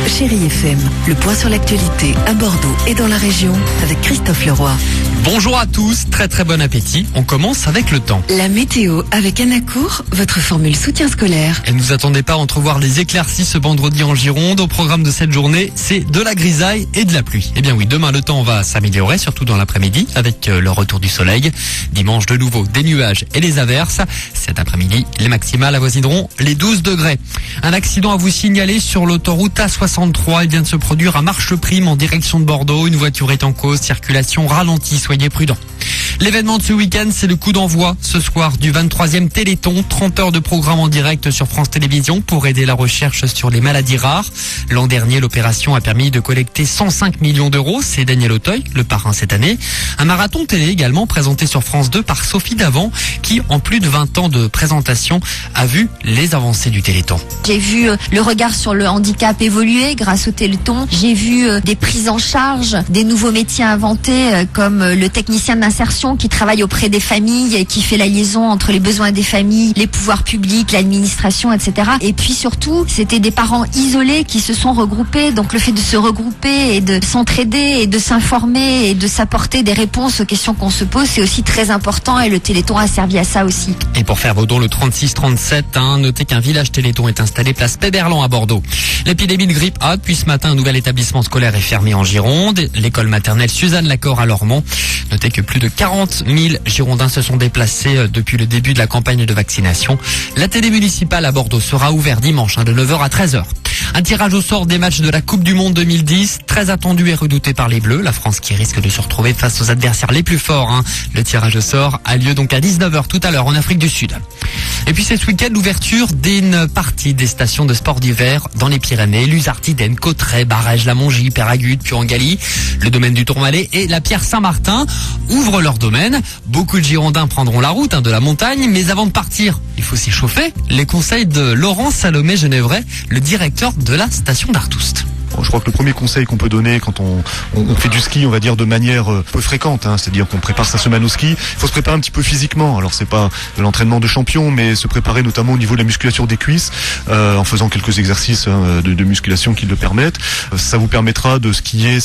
Chérie FM, le point sur l'actualité à Bordeaux et dans la région avec Christophe Leroy. Bonjour à tous, très bon appétit. On commence avec le temps. La météo avec Anacourt, votre formule soutien scolaire. Et ne vous attendez pas à entrevoir les éclaircies ce vendredi en Gironde. Au programme de cette journée, c'est de la grisaille et de la pluie. Eh bien oui, demain le temps va s'améliorer, surtout dans l'après-midi, avec le retour du soleil. Dimanche de nouveau, des nuages et des averses. Cet après-midi, les maximales avoisineront les 12 degrés. Un accident à vous signaler sur l'autoroute A63. Il vient de se produire à Marcheprime en direction de Bordeaux. Une voiture est en cause, circulation ralentie, soyez prudents. L'événement de ce week-end, c'est le coup d'envoi ce soir du 23e Téléthon. 30 heures de programme en direct sur France Télévisions pour aider la recherche sur les maladies rares. L'an dernier, l'opération a permis de collecter 105 millions d'euros. C'est Daniel Auteuil, le parrain cette année. Un marathon télé également présenté sur France 2 par Sophie Davant qui, en plus de 20 ans de présentation, a vu les avancées du Téléthon. J'ai vu le regard sur le handicap évoluer grâce au Téléthon. J'ai vu des prises en charge, des nouveaux métiers inventés comme le technicien d'insertion qui travaille auprès des familles et qui fait la liaison entre les besoins des familles, les pouvoirs publics, l'administration, etc. Et puis surtout, c'était des parents isolés qui se sont regroupés. Donc le fait de se regrouper et de s'entraider et de s'informer et de s'apporter des réponses aux questions qu'on se pose, c'est aussi très important et le Téléthon a servi à ça aussi. Et pour faire vos dons, le 3637, notez qu'un village Téléthon est installé place Péberlan à Bordeaux. L'épidémie de grippe A, depuis ce matin, un nouvel établissement scolaire est fermé en Gironde. L'école maternelle Suzanne Lacor à Lormont. Notez que plus de 40 000 Girondins se sont déplacés depuis le début de la campagne de vaccination. La télé municipale à Bordeaux sera ouverte dimanche de 9h à 13h. Un tirage au sort des matchs de la Coupe du Monde 2010, très attendu et redouté par les Bleus. La France qui risque de se retrouver face aux adversaires les plus forts. Le tirage au sort a lieu donc à 19h tout à l'heure en Afrique du Sud. Et puis c'est ce week-end l'ouverture d'une partie des stations de sport d'hiver dans les Pyrénées. Luzartiden, Cauterets, Barèges, La Mongie, Péragudes, Puy-en-Galie, le domaine du Tourmalet et la Pierre Saint-Martin ouvrent leur domaine. Beaucoup de Girondins prendront la route de la montagne, mais avant de partir, il faut s'échauffer. Les conseils de Laurent Salomé-Genevray, le directeur de la station d'Artoust. Je crois que le premier conseil qu'on peut donner quand on fait du ski, on va dire de manière peu fréquente, c'est-à-dire qu'on prépare sa semaine au ski, il faut se préparer un petit peu physiquement. Alors c'est pas de l'entraînement de champion, mais se préparer notamment au niveau de la musculature des cuisses, en faisant quelques exercices de musculation qui le permettent. Ça vous permettra de skier,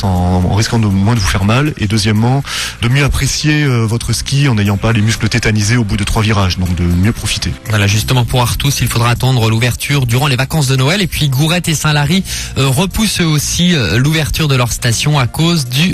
en risquant de moins de vous faire mal, et deuxièmement, de mieux apprécier votre ski en n'ayant pas les muscles tétanisés au bout de 3 virages, donc de mieux profiter. Voilà, justement pour Artoust, il faudra attendre l'ouverture durant les vacances de Noël, et puis Gourette et Saint-Lary repoussent aussi l'ouverture de leur station à cause du